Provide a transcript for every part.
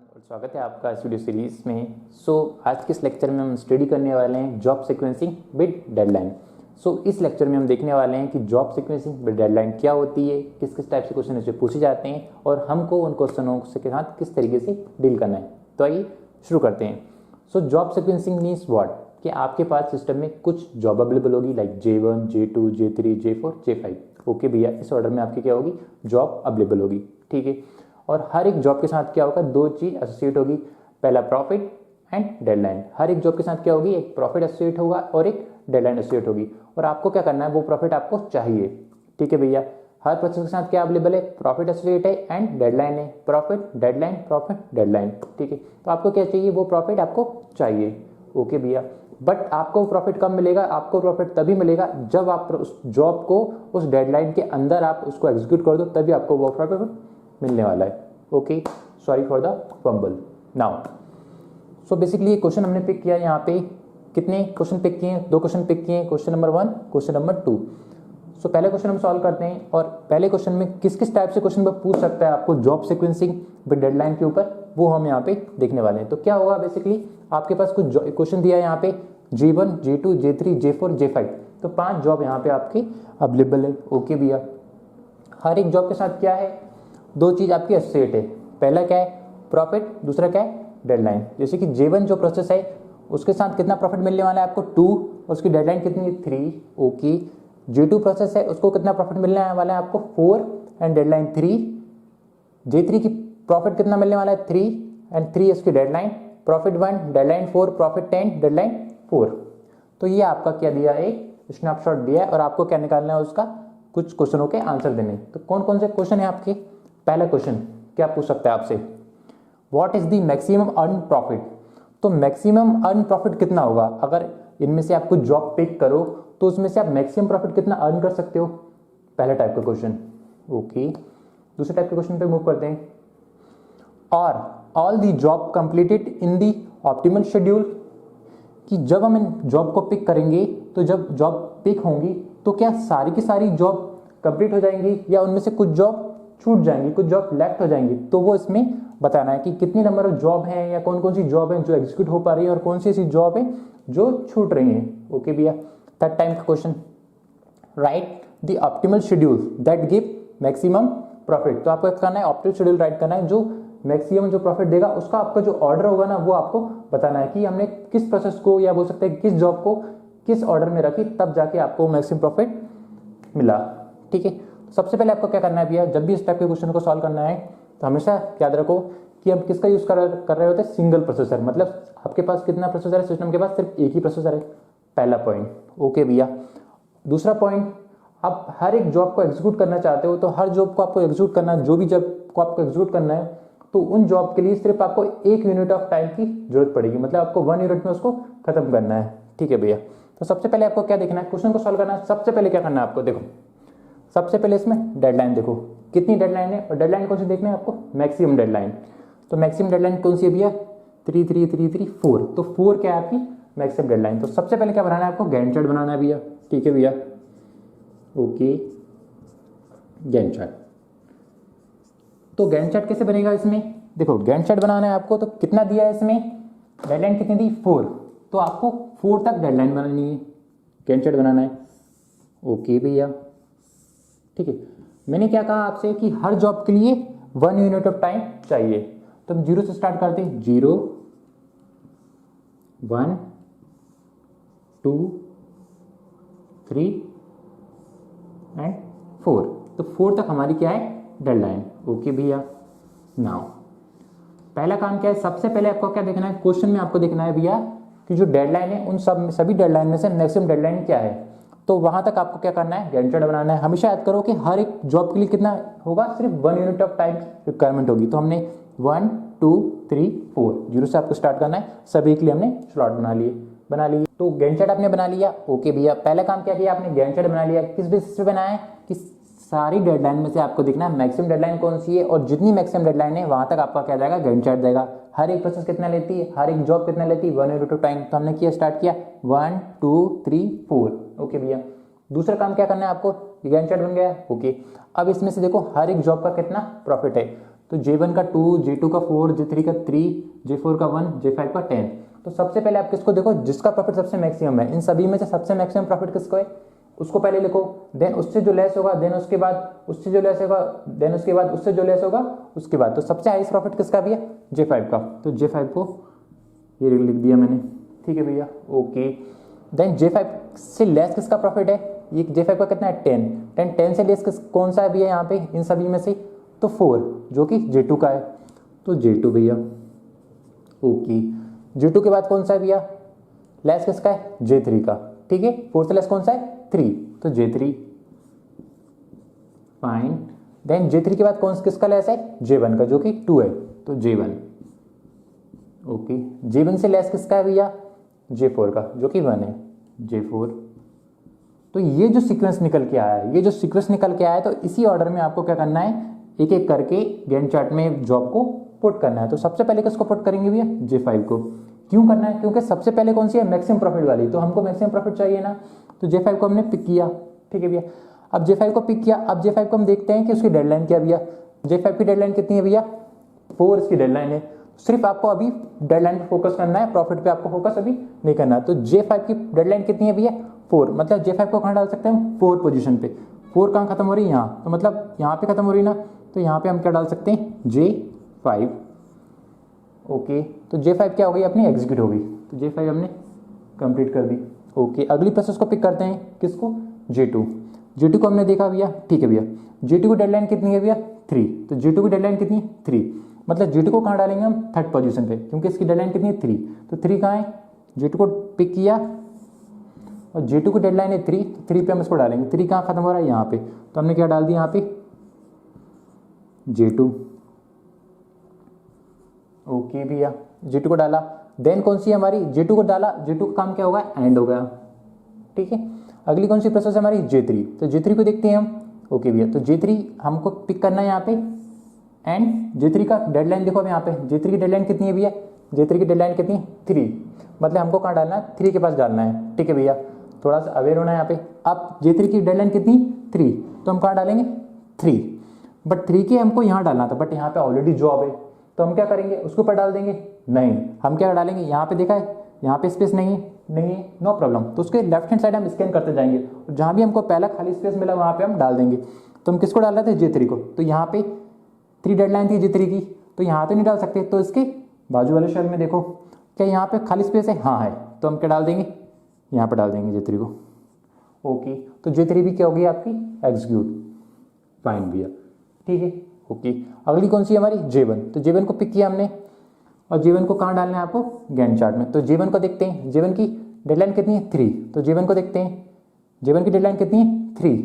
और स्वागत है आपका इस वीडियो सीरीज में। आज के इस लेक्चर में हम स्टडी करने वाले हैं जॉब सीक्वेंसिंग विद डेडलाइन। इस लेक्चर में हम देखने वाले हैं कि जॉब सीक्वेंसिंग विद डेडलाइन क्या होती है, किस किस टाइप से क्वेश्चन इससे पूछे जाते हैं और हमको उन क्वेश्चनों के साथ किस तरीके से डील करना है। तो आइए शुरू करते हैं। जॉब सीक्वेंसिंग मीन्स व्हाट, कि आपके पास सिस्टम में कुछ जॉब अवेलेबल होगी like J1, J2, J3, J4, J5। Okay भैया, इस ऑर्डर में आपकी क्या होगी, जॉब अवेलेबल होगी। ठीक है, और हर एक जॉब के साथ क्या होगा, दो चीज एसोसिएट होगी। पहला प्रॉफिट एंड डेडलाइन। हर एक जॉब के साथ क्या होगी, एक प्रॉफिट एसोसिएट होगा और एक डेडलाइन एसोसिएट होगी, और आपको क्या करना है, वो प्रॉफिट आपको चाहिए। ठीक है भैया, हर प्रोसेस के साथ क्या अवेलेबल है, प्रॉफिट एसोसिएट है एंड डेडलाइन है। Profit deadline profit deadline. ठीक है, तो आपको क्या चाहिए, वो प्रॉफिट आपको चाहिए। ओके भैया, बट आपको प्रॉफिट कब मिलेगा, आपको प्रॉफिट तभी मिलेगा जब आप उस जॉब को उस डेडलाइन के अंदर आप उसको एग्जीक्यूट कर दो, तभी आपको वो प्रॉफिट मिलने वाला है। Okay, sorry for the fumble. Now basically ये क्वेश्चन हमने पिक किया। यहाँ पे कितने क्वेश्चन पिक किए हैं, दो क्वेश्चन पिक किए हैं, क्वेश्चन नंबर 1, क्वेश्चन नंबर 2। पहले क्वेश्चन हम सॉल्व करते हैं, और पहले क्वेश्चन में किस किस टाइप से क्वेश्चन पर पूछ सकता है आपको जॉब सीक्वेंसिंग विद डेडलाइन के ऊपर, वो हम यहाँ पे देखने वाले हैं। तो क्या होगा, बेसिकली आपके पास कुछ क्वेश्चन दिया है यहाँ पे J1, J2, J3, J4, J5। तो 5 जॉब यहाँ पे आपकी अवेलेबल है। ओके भैया, हर एक जॉब के साथ क्या है, दो चीज आपकी एसोसिएट है। पहला क्या है, प्रॉफिट, दूसरा क्या है, डेडलाइन। जैसे कि J1 जो प्रोसेस है उसके साथ कितना प्रॉफिट मिलने वाला है आपको 2, उसकी डेडलाइन कितनी है 3। ओके, J2 प्रोसेस है उसको कितना प्रॉफिट मिलने वाला है आपको 4 एंड डेडलाइन 3। J3 की प्रॉफिट कितना मिलने वाला है 3 एंड 3 इसकी deadline, profit 1 deadline 4, profit 10 deadline 4। तो ये आपका क्या दिया, एक स्नैपशॉट दिया है, और आपको क्या निकालना है, उसका कुछ क्वेश्चनों के आंसर देने। तो कौन कौन से क्वेश्चन है आपके। पहला क्वेश्चन क्या पूछ सकता है आपसे, what is the maximum earn profit. तो मैक्सिमम अर्न प्रॉफिट कितना होगा, अगर इनमें से आप कुछ जॉब पिक करो तो उसमें से आप मैक्सिमम प्रॉफिट कितना अर्न कर सकते हो, पहला टाइप का क्वेश्चन। ओके, दूसरे टाइप के क्वेश्चन पे मूव करते हैं। और all the job completed in the optimal schedule, कि जब हम इन जॉब को पिक करेंगे तो जब जॉब पिक होंगी तो क्या सारी की सारी जॉब कंप्लीट हो जाएंगी या उनमें से कुछ जॉब छूट जाएंगी, कुछ जॉब लेफ्ट हो जाएंगी। तो वो इसमें बताना है कि कितनी नंबर ऑफ जॉब है या कौन कौन सी जॉब है जो एग्जीक्यूट हो पा रही है और कौन सी ऐसी जॉब है जो छूट रही है। ओके भैया, थर्ड टाइम का question, right the optimal schedule that give maximum profit. तो आपको क्या करना है, ऑप्टिमल शेड्यूल राइट करना है, जो मैक्सिमम जो प्रॉफिट देगा उसका आपका जो ऑर्डर होगा ना, वो आपको बताना है कि हमने किस प्रोसेस को या बोल सकते हैं किस जॉब को किस ऑर्डर में रखी, तब जाके आपको मैक्सिमम प्रॉफिट मिला। ठीक है, सबसे पहले आपको क्या करना है भैया, जब भी इस टाइप के क्वेश्चन को सॉल्व करना है तो हमेशा याद रखो कि हम किसका यूज कर रहे होते हैं, सिंगल प्रोसेसर। मतलब आपके पास कितना प्रोसेसर है सिस्टम के पास, सिर्फ एक ही प्रोसेसर है। पहला पॉइंट। ओके भैया, दूसरा पॉइंट, आप हर एक जॉब को एग्जीक्यूट करना चाहते हो तो हर जॉब को आपको एग्जीक्यूट करना है, जो भी जॉब को आपको एग्जीक्यूट करना है तो उन जॉब के लिए सिर्फ आपको 1 यूनिट ऑफ टाइम की जरूरत पड़ेगी, मतलब आपको 1 यूनिट में उसको खत्म करना है। ठीक है भैया, तो सबसे पहले आपको क्या देखना है, क्वेश्चन को सॉल्व करना है। सबसे पहले क्या करना है आपको, देखो सबसे पहले इसमें डेडलाइन देखो कितनी डेडलाइन है, और डेडलाइन कौन सी देखना है आपको, मैक्सिमम डेडलाइन। तो मैक्सिमम डेडलाइन कौन सी है भैया, 3 3 3 3 4। तो 4 क्या है आपकी मैक्सिमम डेडलाइन। तो सबसे पहले क्या बनाना है आपको, गैंट चार्ट बनाना है भैया। ठीक है भैया, ओके, गैंट चार्ट। तो गैंट चार्ट कैसे बनेगा, इसमें देखो गैंट चार्ट बनाना है आपको, तो कितना दिया है इसमें, डेडलाइन कितनी दी 4। तो आपको 4 तक डेडलाइन बनानी है, गैंट चार्ट बनाना है। ओके भैया, ठीक है, मैंने क्या कहा आपसे कि हर जॉब के लिए 1 यूनिट ऑफ टाइम चाहिए। तो हम 0 से स्टार्ट करते हैं, 0 1 2 3 एंड 4। तो 4 तक हमारी क्या है, डेडलाइन। ओके भैया, नाउ पहला काम क्या है, सबसे पहले आपको क्या देखना है, क्वेश्चन में आपको देखना है भैया कि जो डेडलाइन है उन सभी डेडलाइन में से मैक्सिमम डेडलाइन क्या है। तो वहां तक आपको क्या करना है, गैंट चार्ट बनाना है। हमेशा याद करो कि हर एक जॉब के लिए कितना होगा, सिर्फ 1 यूनिट ऑफ टाइम रिक्वायरमेंट होगी। तो हमने 1 2 3 4 0 से आपको स्टार्ट करना है। सभी के लिए हमने स्लॉट बना लिए। तो गैंट चार्ट आपने बना लिया। ओके भैया, पहला काम क्या किया आपने, गैंट चार्ट बना लिया। किस बेसिस पे बनाया है कि सारी डेडलाइन में से आपको देखना है मैक्सिमम डेडलाइन कौन सी है, और जितनी मैक्सिमम डेडलाइन है वहां तक आपका क्या जाएगा, गैंट चार्ट देगा। हर एक प्रोसेस कितना लेती है, हर एक जॉब कितना लेती है, 1 यूनिट ऑफ टाइम। तो हमने किया, स्टार्ट किया 1 2 3 4। ओके भैया, दूसरा काम क्या करना है आपको, गैंट चार्ट बन गया। ओके, अब इसमें से देखो हर एक जॉब का कितना प्रॉफिट है। तो J1 का 2, J2 का 4, J3 का 3, J4 का 1, J5 का 10। तो सबसे पहले आप किसको देखो, जिसका प्रॉफिट सबसे मैक्सिमम है, इन सभी में से सबसे मैक्सिमम प्रॉफिट किसको है उसको पहले लिखो, देन उससे जो लेस होगा, देन उसके बाद उससे जो लेस होगा, देन उसके बाद उससे जो लेस होगा उसके बाद। तो सबसे हाईएस्ट प्रॉफिट किसका भैया, J5 का। तो J5 को ये लिख दिया मैंने, ठीक है भैया, ओके। देन J5 से लेस किसका प्रॉफिट है, ये J5 का कितना है 10, 10 से लेस कौन सा है भैया यहाँ पे इन सभी में से, तो 4 जो कि J2 का है। तो J2 भैया, ओके। J2 के बाद कौन सा है भैया, लेस किसका है, J3 का, ठीक है। 4 से लेस कौन सा है, 3, तो J3, फाइन। देन J3 के बाद कौन किसका लेस है, J1 का जो कि 2 है, तो J1, ओके। J1 से लेस किसका है भैया, J4 का जो कि 1 है, J4। तो ये जो सीक्वेंस निकल के आया है, ये जो सीक्वेंस निकल के आया है, तो इसी ऑर्डर में आपको क्या करना है, एक एक करके गैंट चार्ट में जॉब को पुट करना है। तो सबसे पहले किसको पुट करेंगे भैया, J5 को। क्यों करना है, क्योंकि सबसे पहले कौन सी है, मैक्सिमम प्रॉफिट वाली, तो हमको मैक्सिमम प्रॉफिट चाहिए ना, तो J5 को हमने पिक किया, ठीक है भैया। अब J5 को पिक किया, अब J5 को हम देखते हैं कि उसकी डेडलाइन क्या भैया, J5 की डेडलाइन कितनी है भैया, 4 इसकी डेडलाइन है। सिर्फ आपको अभी डेडलाइन पे फोकस करना है, प्रॉफिट पे आपको फोकस अभी नहीं करना है। तो J5 की डेडलाइन कितनी है भैया, 4, मतलब J5 को कहाँ डाल सकते हैं हम, 4 पोजीशन पे। 4 कहाँ खत्म हो रही है, यहाँ, तो मतलब यहाँ पे खत्म हो रही है ना, तो यहाँ पे हम क्या डाल सकते हैं, J5, ओके। तो J5 क्या हो गई, अपनी एग्जीक्यूट हो गई, तो J5 हमने कंप्लीट कर दी, ओके। अगली प्रोसेस को पिक करते हैं, किसको, J2 को हमने देखा भैया, ठीक है भैया। J2 की डेडलाइन कितनी है भैया, 3, तो J2 की डेडलाइन कितनी है, 3, मतलब J2 को कहाँ डालेंगे हम, 3rd पोजीशन पे, क्योंकि इसकी डेडलाइन कितनी है, 3, तो 3 कहाँ है, J2 को पिक किया और J2 की डेडलाइन है 3, तो 3 पे हम इसको डालेंगे। 3 कहाँ खत्म हो रहा है, यहाँ पे, तो हमने क्या डाल दिया यहाँ पे, J2, ओके भैया। J2 को डाला, देन कौन सी है हमारी, J2 को डाला, J2 का काम क्या होगा, एंड हो गया, ठीक है। अगली कौन सी प्रोसेस है हमारी, J3, तो J3 को देखते हैं हम, ओके भैया। तो J3 हमको पिक करना है यहाँ पे, एंड J3 का डेडलाइन देखो अब यहाँ पे, J3 की डेडलाइन कितनी है भैया, J3 की डेडलाइन कितनी, 3, मतलब हमको कहाँ डालना है, 3 के पास डालना है, ठीक है भैया। थोड़ा सा अवेयर होना है यहाँ पे। अब J3 की डेडलाइन कितनी, 3, तो हम कहाँ डालेंगे, 3, बट 3 के हमको यहाँ डालना था, बट यहाँ पे ऑलरेडी जॉब है, तो हम क्या करेंगे, उसके ऊपर डाल देंगे, नहीं, हम क्या डालेंगे, यहाँ पे देखा है, यहाँ पे स्पेस नहीं है, नो प्रॉब्लम, तो उसके लेफ्ट हैंड साइड हम स्कैन करते जाएंगे, और जहाँ भी हमको पहला खाली स्पेस मिला वहाँ पे हम डाल देंगे। तो हम किसको डाल रहे थे, J3 को, तो यहाँ पे 3 डेडलाइन थी J3 की, तो यहाँ तो नहीं डाल सकते, तो इसके बाजू वाले शेल में देखो क्या यहाँ पे खाली स्पेस है, हाँ है, तो हम क्या डाल देंगे, यहाँ पे डाल देंगे J3 को, ओके। तो J3 भी क्या होगी आपकी, एग्जीक्यूट, फाइन भैया, ठीक है, ओके। अगली कौन सी हमारी, J1, तो J1 को पिक किया हमने, और J1 को कहाँ डालना है आपको, गैंट चार्ट में। तो J1 को देखते हैं, J1 की डेडलाइन कितनी है, 3, तो J1 को देखते हैं, J1 की डेडलाइन कितनी है, 3,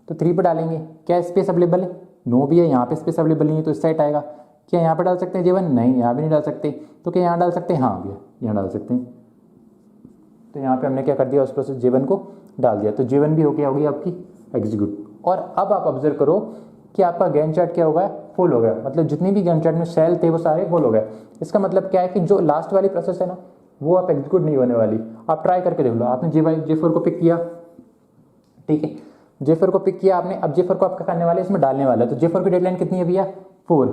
तो 3 पर डालेंगे। क्या स्पेस अवेलेबल है, नो भी है, यहाँ पे स्पेस अवेलेबल नहीं है, तो इस साइड आएगा। क्या यहाँ पर डाल सकते हैं J1, नहीं, यहाँ भी नहीं डाल सकते, तो क्या यहाँ डाल सकते हैं, हाँ भैया यहाँ डाल सकते हैं। तो यहाँ पे हमने क्या कर दिया, उस प्रोसेस J1 को डाल दिया, तो J1 भी हो गया, होगी आपकी एग्जीक्यूट। और अब आप ऑब्जर्व करो कि आपका गैंट चार्ट क्या होगा, फुल हो गया, मतलब जितनी भी गैंट चार्ट में सेल थे वो सारे फुल हो गए। इसका मतलब क्या है कि जो लास्ट वाली प्रोसेस है ना, वो आप एग्जीक्यूट नहीं होने वाली। आप ट्राई करके देख लो, आपने J4 को पिक किया, ठीक है, J4 को पिक किया आपने, अब J4 को आप क्या करने वाले, इसमें डालने वाला है। तो J4 की डेडलाइन कितनी है भैया, 4,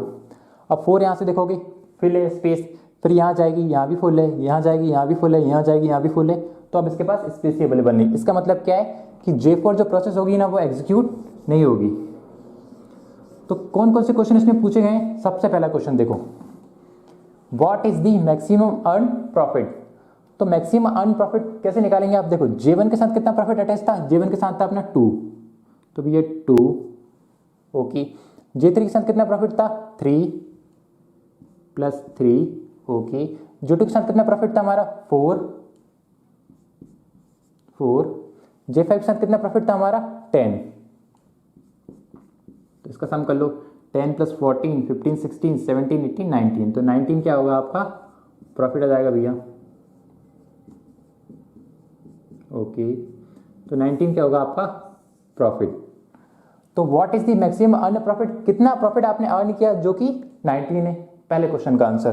अब 4 यहाँ से देखोगे फिल है स्पेस, फिर यहाँ जाएगी, यहाँ भी फुल है, यहाँ जाएगी, यहाँ भी फुल है, यहाँ जाएगी, यहाँ भी फुल है, तो अब इसके पास स्पेस ही अवेलेबल नहीं। इसका मतलब क्या है कि J4 जो प्रोसेस होगी ना, वो एग्जीक्यूट नहीं होगी। तो कौन कौन से क्वेश्चन इसमें पूछे गए हैं, सबसे पहला क्वेश्चन देखो, what is the maximum earn profit. तो मैक्सिमम अर्न प्रॉफिट कैसे निकालेंगे, आप देखो J1 के साथ कितना प्रॉफिट अटैच था, J1 के साथ था अपना 2, तो भैया 2, ओके। J3 के साथ कितना प्रॉफिट था, 3 प्लस 3, ओके। J2 के साथ कितना प्रॉफिट था हमारा, 4, J5 के साथ कितना प्रॉफिट था हमारा, 10, तो इसका सम कर लो, 10 प्लस 14, 15, 16, 17, 18, 19, तो 19 क्या होगा आपका प्रॉफिट आ जाएगा भैया, ओके। तो 19 क्या होगा आपका प्रॉफिट। तो what is the maximum earn profit, कितना प्रॉफिट आपने अर्न किया, जो कि 19 है, पहले क्वेश्चन का आंसर।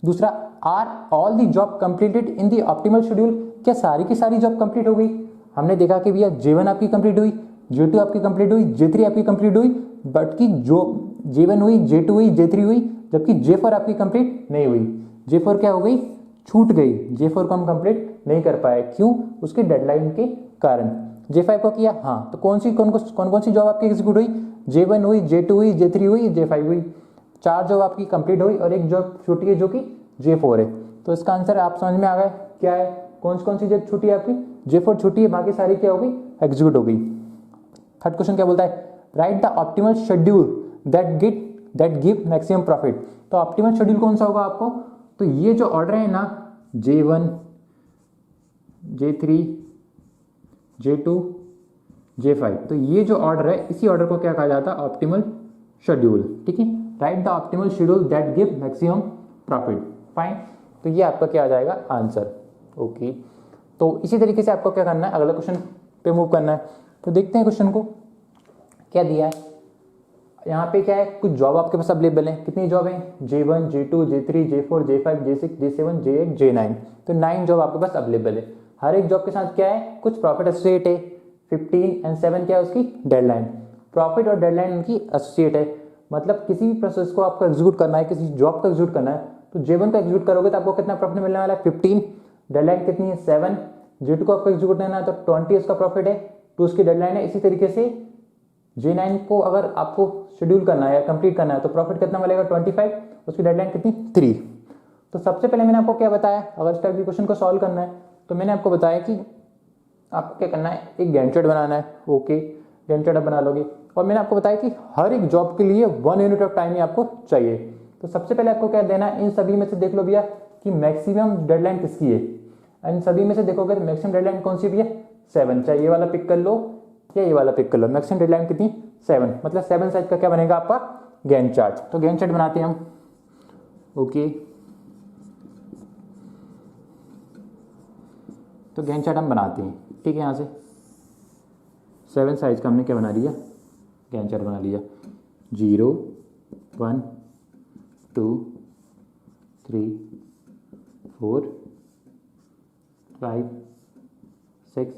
दूसरा, are all the job completed in the optimal schedule, क्या सारी की सारी जॉब कंप्लीट हो गई। हमने देखा कि भैया J1 आपकी कंप्लीट हुई, J2 आपकी कंप्लीट हुई, J3 आपकी कंप्लीट हुई, बट की जो J1 हुई, J2 हुई, J3 हुई, जबकि J4 आपकी कंप्लीट नहीं हुई। J4 क्या हो गई, छूट गई। J4 को हम कंप्लीट नहीं कर पाए, क्यों, उसके डेडलाइन के कारण। J5 को किया, हाँ, तो कौन कौन सी जॉब आपकी एग्जीक्यूट हुई, J1 हुई, J2 हुई, J3 हुई, J5 हुई, 4 जॉब आपकी कंप्लीट हुई और एक जॉब छूटी है जो कि J4 है। तो इसका आंसर आप समझ में आ गया क्या है, कौन सी जॉब छूटी है आपकी, J4 छूटी है, बाकी सारी क्या हो गई, एग्जीक्यूट हो गई। थर्ड क्वेश्चन क्या बोलता है, right the optimal schedule that give maximum profit. तो ऑप्टिमल शेड्यूल कौन सा होगा आपको, तो ये जो ऑर्डर है ना, J1, J3, J2, J5, तो ये जो ऑर्डर है, इसी ऑर्डर को क्या कहा जाता है, ऑप्टिमल शेड्यूल। ठीक है, right the optimal schedule that give maximum profit. Fine, तो ये आपका क्या आ जाएगा, आंसर। ओके, तो इसी तरीके से आपको क्या करना है, अगला क्वेश्चन पे मूव करना है। तो देखते हैं क्वेश्चन को क्या दिया है। यहाँ पे क्या है, कुछ जॉब आपके पास अवेलेबल है। कितनी जॉब है, J1, J2, J3, J4, J5, J6, J7, J8, J9, तो 9 जॉब आपके पास अवेलेबल है। हर एक जॉब के साथ क्या है, कुछ प्रॉफिट एसोसिएट है। 15 और 7 क्या है, उसकी डेडलाइन। प्रॉफिट और डेडलाइन उनकी एसोसिएट है, मतलब किसी भी प्रोसेस को आपको एग्जीक्यूट करना है, किसी जॉब को एग्जीक्यूट करना है, तो J1 को एग्जीक्यूट करोगे तो आपको कितना प्रॉफिट मिलने वाला है, 15, डेडलाइन कितनी है, 7। J2 को आपको एग्जीक्यूट करना है तो 20 उसका प्रॉफिट है, तो उसकी डेडलाइन है। इसी तरीके से J9 को अगर आपको शेड्यूल करना है या कंप्लीट करना है तो प्रॉफिट कितना मिलेगा, 25, उसकी डेडलाइन कितनी, 3। तो सबसे पहले मैंने आपको क्या बताया, अगर इस टाइप के क्वेश्चन को सॉल्व करना है तो मैंने आपको बताया कि आपको क्या करना है, एक गैंट चार्ट बनाना है। ओके, गैंट चार्ट आप बना लोगे, और मैंने आपको बताया कि हर एक जॉब के लिए 1 यूनिट ऑफ टाइम ही आपको चाहिए। तो सबसे पहले आपको क्या देना है, इन सभी में से देख लो भैया कि मैक्सिमम डेडलाइन किसकी है। इन सभी में से देखोगे तो मैक्सिमम डेडलाइन कौन सी भी है, 7। चाहे ये वाला पिक कर लो या ये वाला पिक कर लो, मैक्सिमम डेडलाइन कितनी, 7, मतलब 7 साइज का क्या बनेगा आपका गैंट चार्ट। तो गैंट चार्ट बनाते हैं हम। ओके, तो गैंट चार्ट हम बनाते हैं। ठीक है, यहाँ से 7 साइज का हमने क्या बना लिया, गैंट चार्ट बना लिया। 0, 1, 2, 3, 4, 5, 6,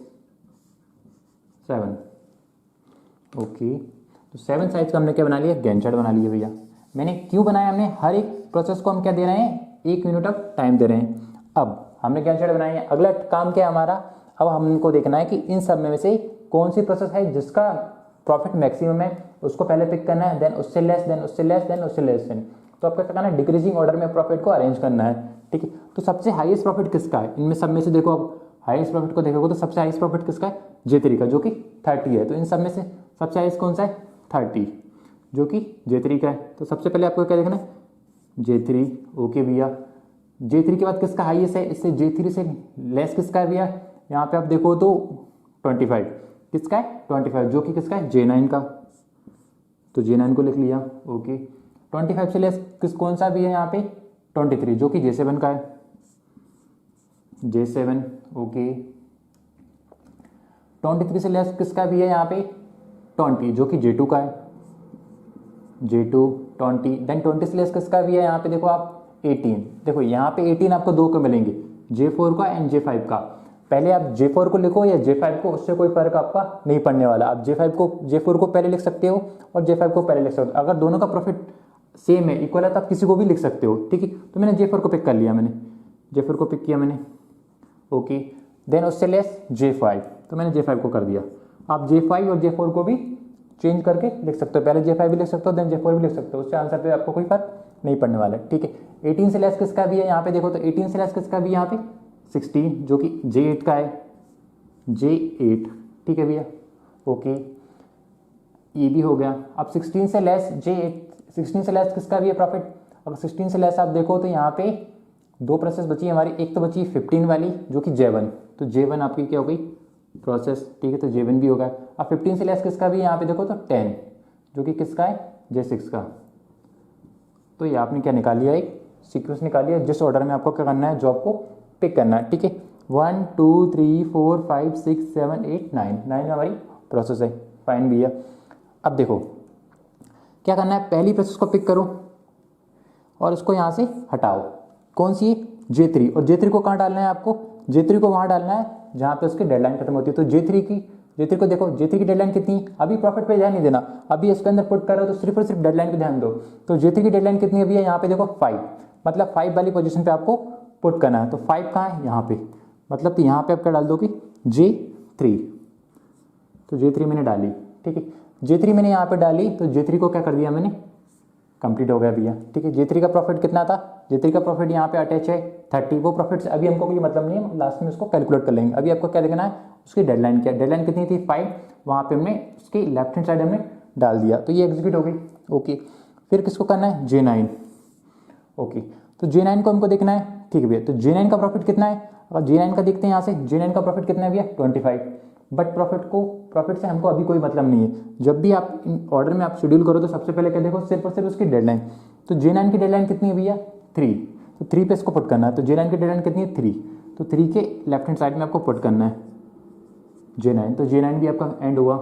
7। ओके, तो 7 साइज का हमने क्या बना लिया, गैंट चार्ट बना लिया भैया। मैंने क्यों बनाया, हमने हर एक प्रोसेस को हम क्या दे रहे हैं, 1 यूनिट ऑफ टाइम दे रहे हैं। अब हमने गैंट चार्ट बनाई है, अगला काम क्या है हमारा, अब हमको देखना है कि इन सब में से कौन सी प्रोसेस है जिसका प्रॉफिट मैक्सिमम है, उसको पहले पिक करना है, देन उससे लेस, देन उससे लेस, देन उससे लेस। तो आपका क्या करना है, डिक्रीजिंग ऑर्डर में प्रॉफिट को अरेंज करना है। ठीक है, तो सबसे हाईएस्ट प्रॉफिट किसका है, इनमें सब में से देखो, आप हाईएस्ट प्रॉफिट को देखोगे तो सबसे हाईएस्ट प्रॉफिट किसका है, J3 का, जो कि 30 है। तो इन सब में से सबसे हाईएस्ट कौन सा है, 30, जो कि J3 का है। तो सबसे पहले आपको क्या देखना है, J3। ओके भैया, J3 के बाद किसका हाईएस्ट है, इससे J3 से लेस किसका है भैया, यहाँ पे आप देखो तो 25, किसका है, 25, जो कि किसका है, J9 का। तो J9 को लिख लिया। ओके, 25 से लेस कौन सा भी है यहाँ पे, 23, जो कि J7 का है, J7। ओके, 23 से लेस किसका भी है यहाँ पे, 20, जो कि J2 का है, J2, 20। देन 20 से लेस किसका भी है यहाँ पे, देखो आप 18। देखो यहाँ पे 18 आपको 2 को मिलेंगे, J4 का एंड J5 का। पहले आप J4 को लिखो या J5 को, उससे कोई फर्क आपका नहीं पड़ने वाला। आप J4 को पहले लिख सकते हो और J5 को पहले लिख सकते हो। अगर दोनों का प्रॉफिट सेम है, इक्वल है, तो आप किसी को भी लिख सकते हो। ठीक है, तो मैंने J4 को पिक कर लिया, मैंने J4 को पिक किया मैंने। ओके, देन उससे लेस J5, तो मैंने J5 को कर दिया। आप J5 और J4 को भी चेंज करके लिख सकते हो, पहले J5 भी लिख सकते हो, देन J4 भी लिख सकते हो, उससे आंसर पे आपको कोई फर्क नहीं पड़ने वाला है। ठीक है, 18 से लेस किसका भी है यहाँ पे, देखो तो 18 से लेस किसका भी यहाँ पे, 16, जो कि J8 का है, J8। ठीक है भैया। ओके, ये भी हो गया। अब 16 से लेस J8, 16 से लेस किसका भी है प्रॉफिट। अगर 16 से लेस आप देखो तो यहाँ पे 2 प्रोसेस बची हमारी, एक तो बची 15 वाली जो कि J1, तो J1 आपकी क्या हो गई प्रोसेस। ठीक है, तो J1 भी होगा। अब 15 से लेस किसका भी यहाँ पे देखो तो 10, जो कि किसका है, J6 का। तो ये आपने क्या निकाल लिया, एक सीक्वेंस निकाल लिया, जिस ऑर्डर में आपको क्या करना है, जॉब को पिक करना है। ठीक है, 1 2 3 4 5 6 7 8 9 हमारी प्रोसेस है। फाइन भैया। अब देखो क्या करना है, पहली प्रोसेस को पिक करो और उसको यहाँ से हटाओ। कौन सी, J3। और J3 को कहाँ डालना है आपको, J3 को वहाँ डालना है जहाँ पे उसकी डेडलाइन खत्म होती है। तो J3 की J3 को देखो, J3 की डेडलाइन कितनी, अभी प्रॉफिट पे ध्यान नहीं देना, अभी इसके अंदर पुट कर रहे हो तो सिर्फ और सिर्फ डेडलाइन पे ध्यान दो। तो J3 की डेडलाइन कितनी अभी है, यहाँ पे देखो 5, मतलब 5 वाली पोजीशन पे आपको पुट करना है। तो 5 कहाँ है, यहाँ पे, मतलब तो यहाँ पे आप क्या डाल दो कि J3, तो J3 मैंने डाली, ठीक है। J3 मैंने यहाँ पे डाली तो J3 को क्या कर दिया मैंने, कंप्लीट हो गया भैया, ठीक है। J3 का प्रॉफिट कितना था, J3 का प्रॉफिट यहाँ पे अटैच है 30, वो प्रॉफिट से अभी हमको कोई मतलब नहीं है, लास्ट में उसको कैलकुलेट कर लेंगे। अभी आपको क्या देखना है, उसकी डेडलाइन क्या, डेडलाइन कितनी थी 5, वहाँ पे हमने उसकी लेफ्ट हैंड साइड हमने डाल दिया, तो ये एग्जीक्यूट हो गई। ओके, फिर किसको करना है, J9। ओके, तो J9 को हमको देखना है, ठीक है भैया। तो J9 का प्रॉफिट कितना है, अगर J9 का देखते हैं यहाँ से, J9 का प्रॉफिट कितना है भैया 25, बट प्रॉफिट से हमको अभी कोई मतलब नहीं है। जब भी आप इन ऑर्डर में आप शेड्यूल करो तो सबसे पहले क्या देखो, सिर्फ और सिर्फ उसकी डेडलाइन। तो J9 की डेडलाइन कितनी है भैया 3, तो 3 पे इसको पुट करना है। तो J9 की डेडलाइन कितनी है 3, तो 3 के लेफ्ट हैंड साइड में आपको पुट करना है J9, तो J9 भी आपका एंड हुआ।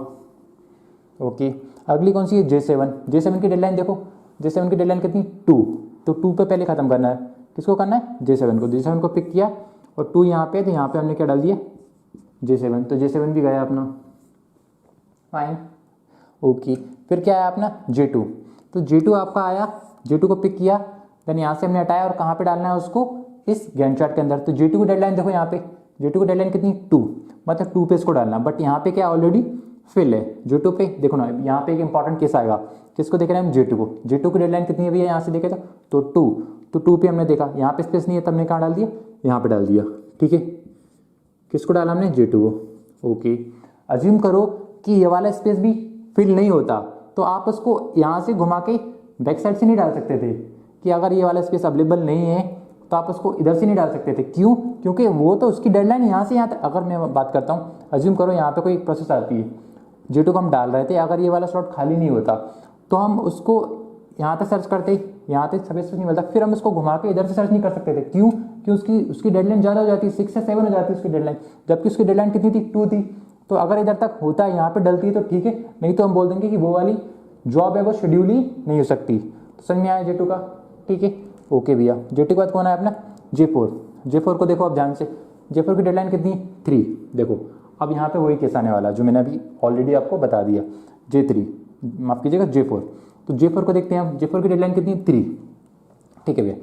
ओके, अगली कौन सी है J7, J7 की डेडलाइन देखो, J7 की डेडलाइन कितनी 2, तो 2 पे पहले खत्म करना है, किसको करना है J7 को। J7 को पिक किया और 2 यहाँ पे, तो यहाँ पे हमने क्या डाल दिया J7, तो J7 भी गया अपना, फाइन। ओके, फिर क्या आया अपना J2, तो J2 आपका आया, J2 को पिक किया, देन यहाँ से हमने हटाया और कहाँ पे डालना है उसको, इस गैंट चार्ट के अंदर। तो J2 की डेडलाइन देखो यहाँ पे, J2 की डेडलाइन कितनी 2, मतलब 2 पे इसको डालना, बट यहाँ पे क्या ऑलरेडी फिल है J2 पे। देखो ना, यहाँ पे एक इंपॉर्टेंट केस आएगा, किसको देख रहे हैं हम J2 को। J2 की डेडलाइन कितनी है भैया, यहाँ से देखे तो 2, तो 2 पे हमने देखा यहाँ पे स्पेस नहीं है, तब हमने कहाँ डाल दिया, यहाँ पे डाल दिया, ठीक है। किसको डाला हमने J2 को। ओके, अज्यूम करो कि ये वाला स्पेस भी फिल नहीं होता, तो आप उसको यहाँ से घुमा के बैक साइड से नहीं डाल सकते थे, कि अगर ये वाला स्पेस अवेलेबल नहीं है तो आप उसको इधर से नहीं डाल सकते थे। क्यों, क्योंकि वो तो उसकी डेडलाइन यहाँ से यहाँ तक। अगर मैं बात करता हूँ, अज्यूम करो यहाँ पे कोई प्रोसेस आती है, J2 को हम डाल रहे थे, अगर ये वाला स्लॉट खाली नहीं होता तो हम उसको यहाँ तक सर्च करते, यहाँ तक स्पेस नहीं मिलता, फिर हम उसको घुमा के इधर से सर्च नहीं कर सकते थे। क्यों, कि उसकी डेडलाइन ज़्यादा हो जाती है, 6 से 7 हो जाती है उसकी डेडलाइन, जबकि उसकी डेडलाइन कितनी थी 2 थी। तो अगर इधर तक होता है, यहाँ पे डलती है तो ठीक है, नहीं तो हम बोल देंगे कि वो वाली जॉब है वो शेड्यूल ही नहीं हो सकती। तो समझ में आया J2 का, ठीक है। ओके भैया, J2 के बाद कौन है अपना J4 को देखो आप ध्यान से, J4 की डेडलाइन कितनी 3, देखो अब यहाँ पे वही केस आने वाला जो मैंने अभी ऑलरेडी आपको बता दिया, J3 माफ कीजिएगा J4। तो J4 को देखते हैं हम, J4 की डेडलाइन कितनी 3, ठीक है भैया।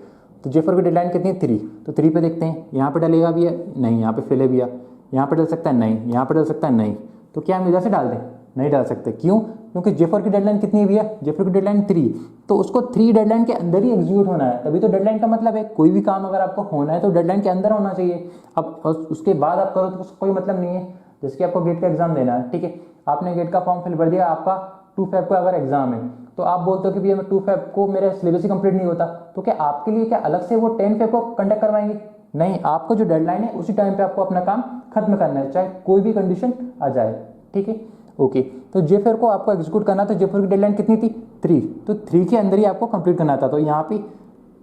तो J4 की डेडलाइन कितनी 3, तो 3 पे देखते हैं, यहाँ पे डलेगा भैया नहीं, यहाँ पे फिल है भैया, यहाँ पे डल सकता है नहीं, यहाँ पे डल सकता है नहीं, तो क्या हम इधर से डाल दें, नहीं डाल सकते। क्यों, क्योंकि J4 की डेडलाइन कितनी है भैया, J4 की डेडलाइन 3, तो उसको 3 डेडलाइन के अंदर ही एग्जीक्यूट होना है, तभी तो डेडलाइन का मतलब है। कोई भी काम अगर आपको होना है तो डेडलाइन के अंदर होना चाहिए। अब उसके बाद आप करो तो उसका कोई मतलब नहीं है। जैसे कि आपको गेट का एग्जाम देना है, ठीक है, आपने गेट का फॉर्म फिल भर दिया, आपका 2 Feb को अगर एग्जाम है, तो आप बोलते हो कि भैया मैं 2 Feb को मेरा सिलेबस ही कंप्लीट नहीं होता, तो क्या आपके लिए क्या अलग से वो 10 Feb को कंडक्ट करवाएंगे, नहीं, आपको जो डेडलाइन है उसी टाइम पे आपको अपना काम खत्म करना है, चाहे कोई भी कंडीशन आ जाए, ठीक है। ओके, तो J4 को आपको एग्जीक्यूट करना, तो J4 की डेडलाइन कितनी थी 3, तो 3 के अंदर ही आपको कंप्लीट करना था। तो यहाँ पे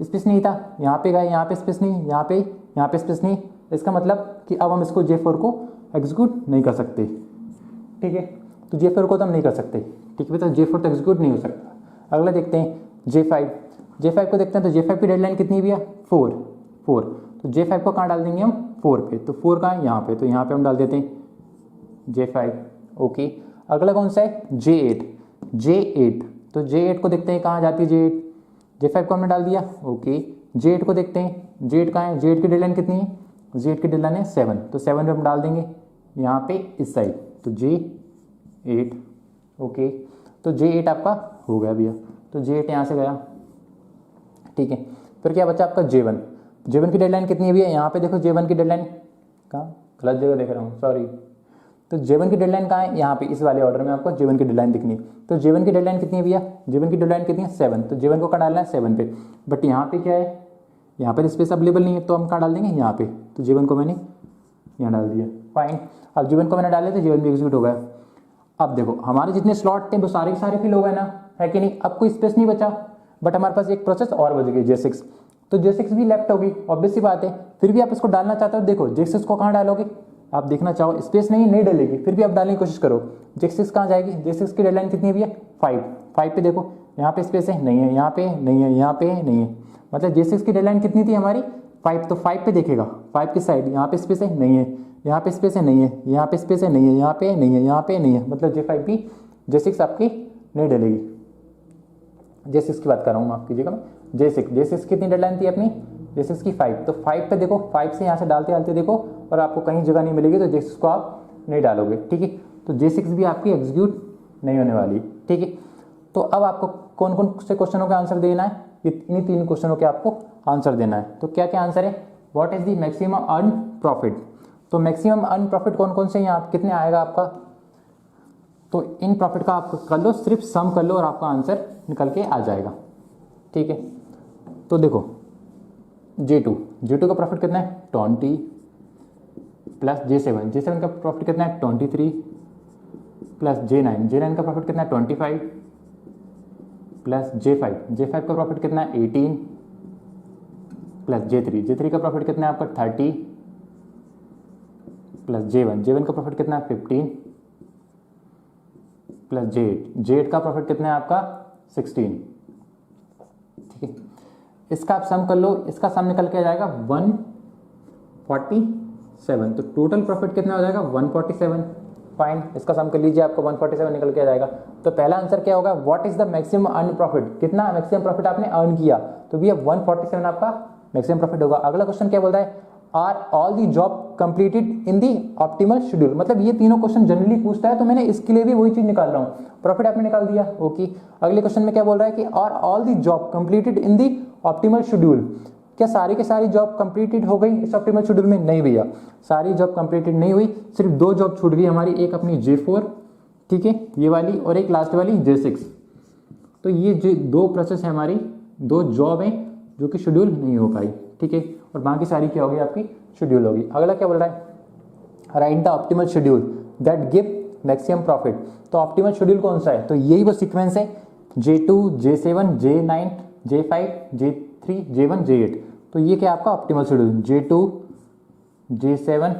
स्पेस नहीं था, यहाँ पे गए, यहाँ पे स्पेस नहीं, यहाँ पे स्पेस नहीं, इसका मतलब कि अब हम इसको J4 को एग्जीक्यूट नहीं कर सकते, ठीक है। तो J4 को तो हम नहीं कर सकते, ठीक है, तो J4 तो एग्जीक्यूट नहीं हो सकता। अगला देखते हैं J5 को देखते हैं। तो J5 की डेडलाइन कितनी भैया 4, तो J5 को कहाँ डाल देंगे हम 4 पे, तो 4 कहाँ है यहाँ पे, तो यहाँ पे हम डाल देते हैं J5। ओके, अगला कौन सा है J8, तो J8 को देखते हैं कहाँ जाती है J8, J5 को हमने डाल दिया। ओके, J8 को देखते हैं, J8 कहाँ है, J8 की डेडलाइन कितनी है, J8 की डेडलाइन है 7, तो 7 पे हम डाल देंगे यहाँ पे इस साइड, तो J8। ओके, तो J8 आपका हो गया भैया, तो J8 यहाँ से गया, ठीक है। फिर क्या बचा आपका J1 की डेडलाइन कितनी है भैया, यहाँ पे देखो J1 की डेडलाइन कहाँ, गलत जगह देख रहा हूँ, सॉरी। तो J1 की डेडलाइन कहाँ है, यहाँ पे इस वाले ऑर्डर में आपको J1 की डेडलाइन दिखनी है। तो J1 की डेडलाइन कितनी है भैया, J1 की डेडलाइन कितनी है 7, तो J1 को कहाँ डालना है 7 पे, बट यहाँ पे क्या है, यहाँ पे स्पेस अवेलेबल नहीं है, तो हम कहाँ डाल देंगे यहाँ पे, तो J1 को मैंने यहाँ डाल दिया, फाइन। अब J1 को मैंने डाले तो J1 भी एग्जीक्यूट हो गया। अब देखो हमारे जितने स्लॉट थे वो सारे के सारे फिल हो गए ना, है कि नहीं, अब कोई स्पेस नहीं बचा, बट हमारे पास एक प्रोसेस और बच गई J6, तो J6 भी लेफ्ट होगी, ऑब्वियस सी बात है। फिर भी आप इसको डालना चाहते हो, देखो J6 को कहाँ डालोगे, आप देखना चाहो, स्पेस नहीं डलेगी, फिर भी आप डालने की कोशिश करो। J6 कहाँ जाएगी, J6 की डेडलाइन कितनी है भैया 5 पे देखो, यहाँ पे स्पेस है नहीं है, यहाँ पे नहीं है, यहाँ पे नहीं है, मतलब J6 की डेडलाइन कितनी थी हमारी 5, तो 5 पे देखेगा, 5 की साइड यहाँ पे स्पेस है नहीं है, यहाँ पे स्पेस है नहीं है, यहाँ पे स्पेस है नहीं है, यहाँ पे नहीं है, यहाँ पे नहीं है, मतलब J5 भी J6 आपकी नहीं डलेगी। J6 की बात कर रहा हूँ, माफ कीजिएगा, J6 कितनी डेडलाइन थी अपनी, J6 की 5, तो 5 पे देखो, 5 से यहाँ से डालते डालते देखो और आपको कहीं जगह नहीं मिलेगी तो J6 को आप नहीं डालोगे, ठीक है। तो J6 भी आपकी एग्जीक्यूट नहीं होने वाली, ठीक है। तो अब आपको कौन कौन से क्वेश्चनों का आंसर देना है, इन्हीं 3 क्वेश्चनों के आपको आंसर देना है। तो क्या क्या आंसर है, what is the maximum earn profit, तो मैक्सिमम अर्न प्रॉफिट कौन कौन से यहाँ कितने आएगा आपका, तो इन प्रॉफिट का आप कर लो, सिर्फ सम कर लो और आपका आंसर निकल के आ जाएगा, ठीक है। तो देखो J2 का प्रॉफिट कितना है 20 प्लस J7 का प्रॉफिट कितना है 23 प्लस J9 का प्रॉफिट कितना है 25 प्लस J5 का प्रॉफिट कितना है 18 प्लस J3 का प्रॉफिट कितना है आपका 30 प्लस J1 का प्रॉफिट कितना है 15 प्लस J8 का प्रॉफिट कितना है आपका 16, ठीक है। इसका आप सम कर लो, इसका सम निकल के आ जाएगा 147, तो टोटल प्रॉफिट कितना हो जाएगा 147, फाइन, इसका सम कर लीजिए, आपको 147 निकल के आ जाएगा। तो पहला आंसर क्या होगा, what is the maximum earn profit, कितना मैक्सिमम प्रॉफिट आपने अर्न किया, तो भैया 147 आपका मैक्सिमम प्रॉफिट होगा। अगला क्वेश्चन क्या बोल रहा है, are all the job completed in the optimal schedule, मतलब ये तीनों क्वेश्चन जनरली पूछता है, तो मैंने इसके लिए भी वही चीज निकाल रहा हूँ, प्रॉफिट आपने निकाल दिया, ओके। अगले क्वेश्चन में क्या बोल रहा है कि are all the job completed in the optimal schedule, क्या सारी की सारी जॉब कंप्लीटेड हो गई इस ऑप्टिमल शेड्यूल में, नहीं भैया, सारी जॉब कंप्लीटेड नहीं हुई, सिर्फ 2 जॉब छूट गई हमारी, एक अपनी J4, ठीक है, ये वाली, और एक लास्ट वाली J6, तो ये जो 2 प्रोसेस है हमारी, 2 जॉब है जो कि शेड्यूल नहीं हो पाई, ठीक है, और बाकी सारी क्या होगी आपकी शेड्यूल होगी। अगला क्या बोल रहा है, right the optimal schedule that give maximum profit, तो ऑप्टिमल शेड्यूल कौन सा है, तो यही वो सीक्वेंस है J2 J7 J9 J5 J3 J1 J8, तो ये क्या आपका optimal schedule, J2 J7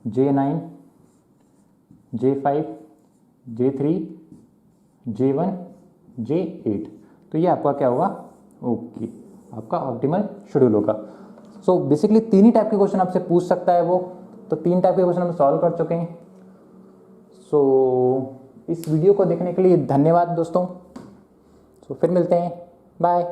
J9 J5 J3 J1 J8, तो ये आपका क्या होगा, ओके, आपका ऑप्टिमल शेड्यूल होगा। सो बेसिकली 3 ही टाइप के क्वेश्चन आपसे पूछ सकता है वो, तो 3 टाइप के क्वेश्चन हम सॉल्व कर चुके हैं। सो इस वीडियो को देखने के लिए धन्यवाद दोस्तों, सो फिर मिलते हैं, बाय।